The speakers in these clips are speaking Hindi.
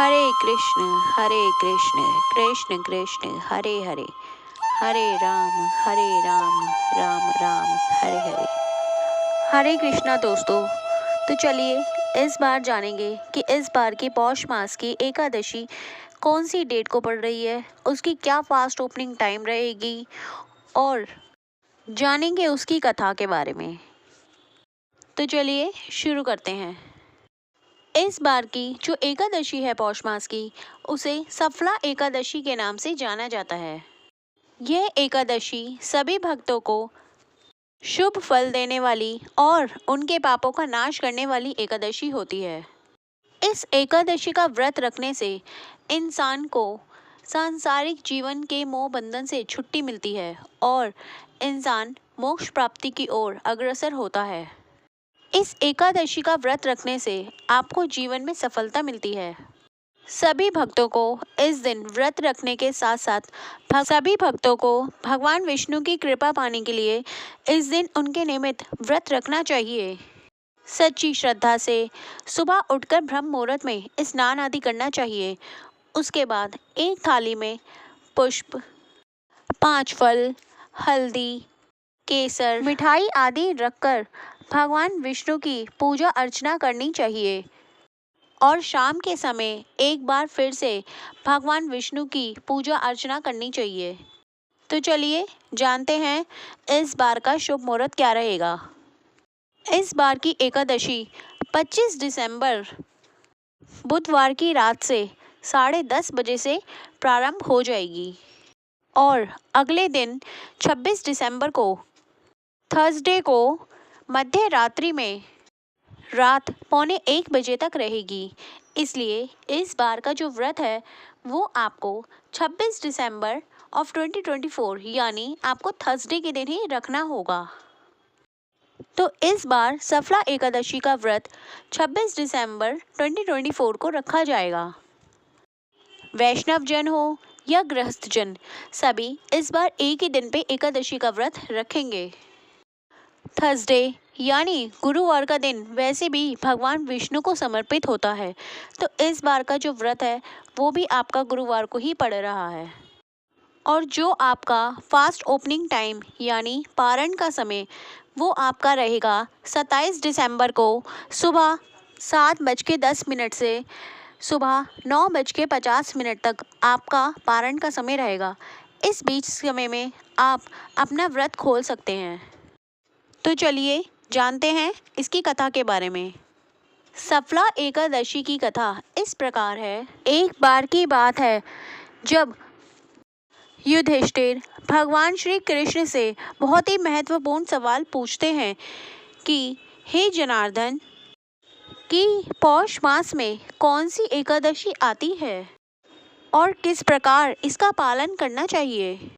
हरे कृष्ण कृष्ण कृष्ण हरे हरे, हरे राम राम राम हरे हरे। हरे कृष्णा दोस्तों, तो चलिए इस बार जानेंगे कि इस बार की पौष मास की एकादशी कौन सी डेट को पड़ रही है, उसकी क्या फास्ट ओपनिंग टाइम रहेगी और जानेंगे उसकी कथा के बारे में। तो चलिए शुरू करते हैं। इस बार की जो एकादशी है पौष मास की, उसे सफला एकादशी के नाम से जाना जाता है। यह एकादशी सभी भक्तों को शुभ फल देने वाली और उनके पापों का नाश करने वाली एकादशी होती है। इस एकादशी का व्रत रखने से इंसान को सांसारिक जीवन के मोह बंधन से छुट्टी मिलती है और इंसान मोक्ष प्राप्ति की ओर अग्रसर होता है। इस एकादशी का व्रत रखने से आपको जीवन में सफलता मिलती है। सभी भक्तों को इस दिन व्रत रखने के साथ साथ सभी भक्तों को भगवान विष्णु की कृपा पाने के लिए इस दिन उनके निमित्त व्रत रखना चाहिए। सच्ची श्रद्धा से सुबह उठकर ब्रह्म मुहूर्त में स्नान आदि करना चाहिए। उसके बाद एक थाली में पुष्प, 5 फल, हल्दी, केसर, मिठाई आदि रखकर भगवान विष्णु की पूजा अर्चना करनी चाहिए और शाम के समय एक बार फिर से भगवान विष्णु की पूजा अर्चना करनी चाहिए। तो चलिए जानते हैं इस बार का शुभ मुहूर्त क्या रहेगा। इस बार की एकादशी 25 दिसंबर बुधवार की रात से 10:30 बजे से प्रारंभ हो जाएगी और अगले दिन 26 दिसंबर को थर्सडे को मध्य रात्रि में रात 12:45 बजे तक रहेगी। इसलिए इस बार का जो व्रत है वो आपको 26 दिसंबर ऑफ 2024 यानी आपको थर्सडे के दिन ही रखना होगा। तो इस बार सफला एकादशी का व्रत 26 दिसंबर 2024 को रखा जाएगा। वैष्णव जन हो या गृहस्थ जन, सभी इस बार एक ही दिन पे एकादशी का व्रत रखेंगे। थर्सडे यानी गुरुवार का दिन वैसे भी भगवान विष्णु को समर्पित होता है, तो इस बार का जो व्रत है वो भी आपका गुरुवार को ही पड़ रहा है। और जो आपका फास्ट ओपनिंग टाइम यानी पारण का समय वो आपका रहेगा 27 दिसंबर को सुबह 7:10 से सुबह 9:50 तक आपका पारण का समय रहेगा। इस बीच समय में आप अपना व्रत खोल सकते हैं। तो चलिए जानते हैं इसकी कथा के बारे में। सफला एकादशी की कथा इस प्रकार है। एक बार की बात है जब युधिष्ठिर भगवान श्री कृष्ण से बहुत ही महत्वपूर्ण सवाल पूछते हैं कि हे जनार्दन, कि पौष मास में कौन सी एकादशी आती है और किस प्रकार इसका पालन करना चाहिए।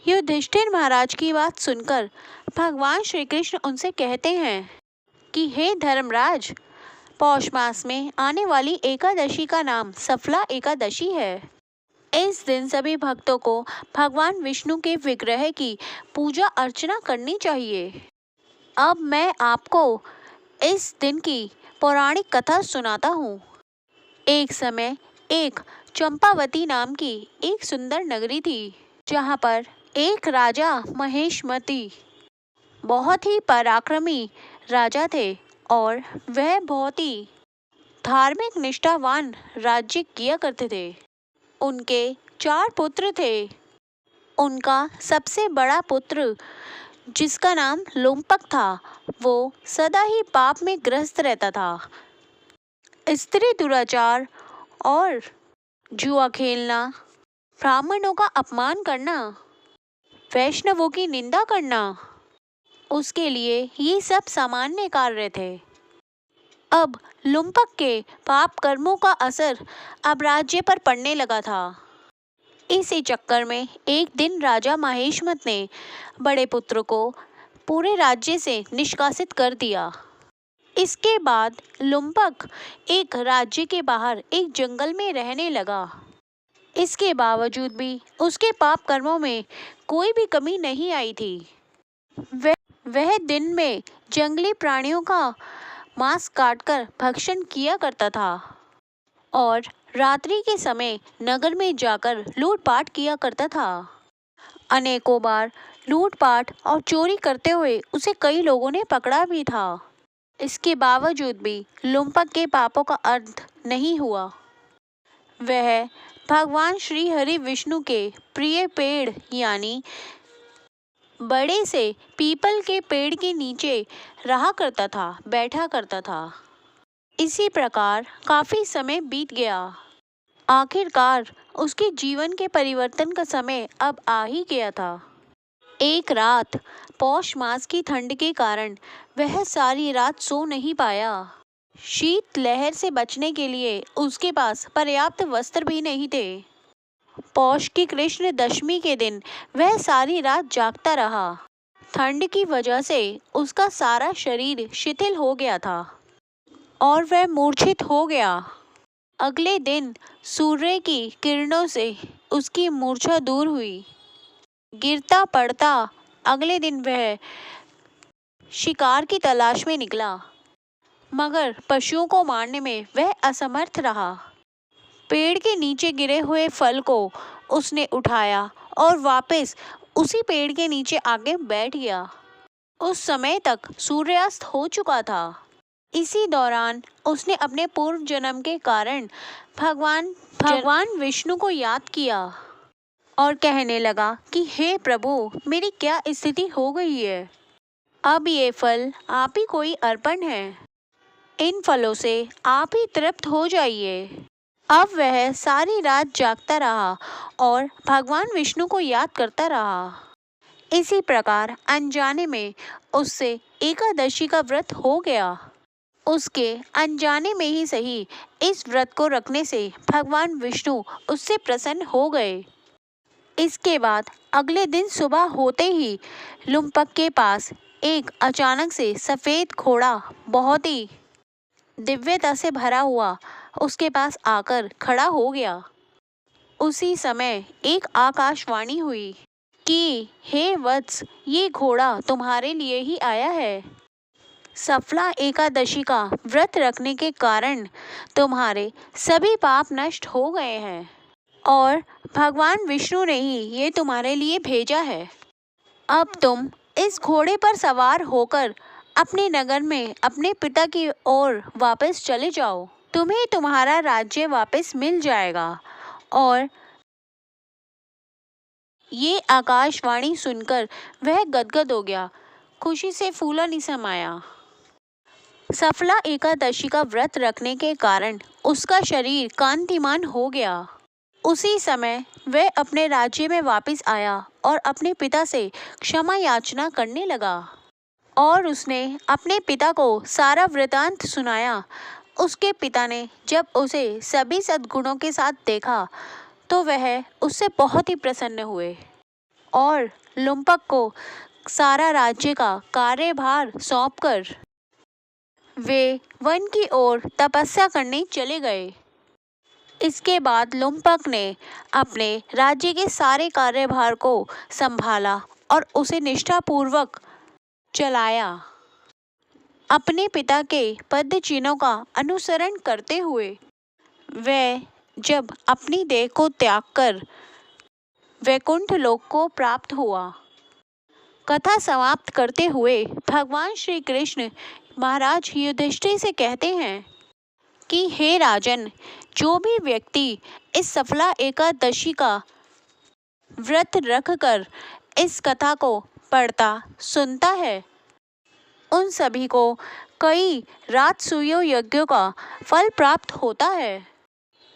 युधिष्ठिर महाराज की बात सुनकर भगवान श्री कृष्ण उनसे कहते हैं कि हे धर्मराज, पौष मास में आने वाली एकादशी का नाम सफला एकादशी है। इस दिन सभी भक्तों को भगवान विष्णु के विग्रह की पूजा अर्चना करनी चाहिए। अब मैं आपको इस दिन की पौराणिक कथा सुनाता हूँ। एक समय एक चंपावती नाम की एक सुंदर नगरी थी, जहाँ पर एक राजा महेशमती बहुत ही पराक्रमी राजा थे और वह बहुत ही धार्मिक निष्ठावान राज्य किया करते थे। उनके 4 पुत्र थे। उनका सबसे बड़ा पुत्र, जिसका नाम लुम्पक था, वो सदा ही पाप में ग्रस्त रहता था। स्त्री दुराचार और जुआ खेलना, ब्राह्मणों का अपमान करना, वैष्णवों की निंदा करना, उसके लिए ये सब सामान्य कार्य थे। अब लुम्पक के पाप कर्मों का असर अब राज्य पर पड़ने लगा था। इसी चक्कर में एक दिन राजा महेशमत ने बड़े पुत्र को पूरे राज्य से निष्कासित कर दिया। इसके बाद लुम्पक एक राज्य के बाहर एक जंगल में रहने लगा। इसके बावजूद भी उसके पाप कर्मों में कोई भी कमी नहीं आई थी। वह दिन में जंगली प्राणियों का मांस काटकर भक्षण किया करता था और रात्रि के समय नगर में जाकर लूटपाट किया करता था। अनेकों बार लूटपाट और चोरी करते हुए उसे कई लोगों ने पकड़ा भी था। इसके बावजूद भी लुम्पक के पापों का अंत नहीं हुआ। वह भगवान श्री हरि विष्णु के प्रिय पेड़ यानी बड़े से पीपल के पेड़ के नीचे रहा करता था, बैठा करता था। इसी प्रकार काफी समय बीत गया। आखिरकार उसके जीवन के परिवर्तन का समय अब आ ही गया था। एक रात पौष मास की ठंड के कारण वह सारी रात सो नहीं पाया। शीत लहर से बचने के लिए उसके पास पर्याप्त वस्त्र भी नहीं थे। पौष की कृष्ण दशमी के दिन वह सारी रात जागता रहा। ठंड की वजह से उसका सारा शरीर शिथिल हो गया था और वह मूर्छित हो गया। अगले दिन सूर्य की किरणों से उसकी मूर्छा दूर हुई। गिरता पड़ता अगले दिन वह शिकार की तलाश में निकला, मगर पशुओं को मारने में वह असमर्थ रहा। पेड़ के नीचे गिरे हुए फल को उसने उठाया और वापस उसी पेड़ के नीचे आके बैठ गया। उस समय तक सूर्यास्त हो चुका था। इसी दौरान उसने अपने पूर्व जन्म के कारण भगवान विष्णु को याद किया और कहने लगा कि हे प्रभु, मेरी क्या स्थिति हो गई है। अब ये फल आप ही कोई अर्पण है। इन फलों से आप ही तृप्त हो जाइए। अब वह सारी रात जागता रहा और भगवान विष्णु को याद करता रहा। इसी प्रकार अनजाने में उससे एकादशी का व्रत हो गया। उसके अनजाने में ही सही, इस व्रत को रखने से भगवान विष्णु उससे प्रसन्न हो गए। इसके बाद अगले दिन सुबह होते ही लुम्पक के पास एक अचानक से सफेद घोड़ा बहुत ही दिव्यता से भरा हुआ उसके पास आकर खड़ा हो गया। उसी समय एक आकाशवाणी हुई कि हे वत्स, ये घोड़ा तुम्हारे लिए ही आया है। सफला एकादशी का व्रत रखने के कारण तुम्हारे सभी पाप नष्ट हो गए हैं और भगवान विष्णु ने ही ये तुम्हारे लिए भेजा है। अब तुम इस घोड़े पर सवार होकर अपने नगर में अपने पिता की ओर वापस चले जाओ। तुम्हें तुम्हारा राज्य वापस मिल जाएगा। और ये आकाशवाणी सुनकर वह गदगद हो गया, खुशी से फूला नहीं समाया। सफला एकादशी का व्रत रखने के कारण उसका शरीर कांतिमान हो गया। उसी समय वह अपने राज्य में वापस आया और अपने पिता से क्षमा याचना करने लगा और उसने अपने पिता को सारा वृतांत सुनाया। उसके पिता ने जब उसे सभी सद्गुणों के साथ देखा तो वह उससे बहुत ही प्रसन्न हुए और लुम्पक को सारा राज्य का कार्यभार सौंपकर वे वन की ओर तपस्या करने चले गए। इसके बाद लुम्पक ने अपने राज्य के सारे कार्यभार को संभाला और उसे निष्ठापूर्वक चलाया। अपने पिता के पद चिन्हों का अनुसरण करते हुए वह जब अपनी देह को त्याग कर वैकुंठ लोक को प्राप्त हुआ। कथा समाप्त करते हुए भगवान श्री कृष्ण महाराज युधिष्ठिर से कहते हैं कि हे राजन, जो भी व्यक्ति इस सफला एकादशी का व्रत रखकर इस कथा को पढ़ता सुनता है, उन सभी को कई राजसूय यज्ञों का फल प्राप्त होता है।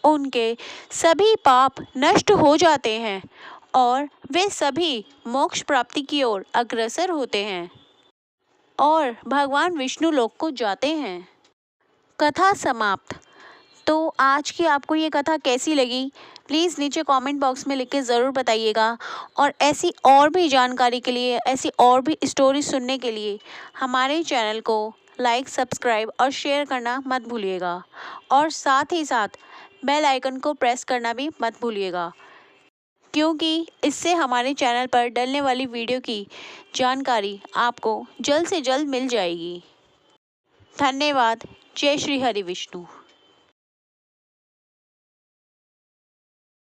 उनके सभी पाप नष्ट हो जाते हैं और वे सभी मोक्ष प्राप्ति की ओर अग्रसर होते हैं और भगवान विष्णु लोक को जाते हैं। कथा समाप्त। तो आज की आपको ये कथा कैसी लगी, प्लीज़ नीचे कमेंट बॉक्स में लिख के ज़रूर बताइएगा। और ऐसी और भी जानकारी के लिए, ऐसी और भी स्टोरी सुनने के लिए हमारे चैनल को लाइक, सब्सक्राइब और शेयर करना मत भूलिएगा और साथ ही साथ बेल आइकन को प्रेस करना भी मत भूलिएगा, क्योंकि इससे हमारे चैनल पर डलने वाली वीडियो की जानकारी आपको जल्द से जल्द मिल जाएगी। धन्यवाद। जय श्री हरि विष्णु।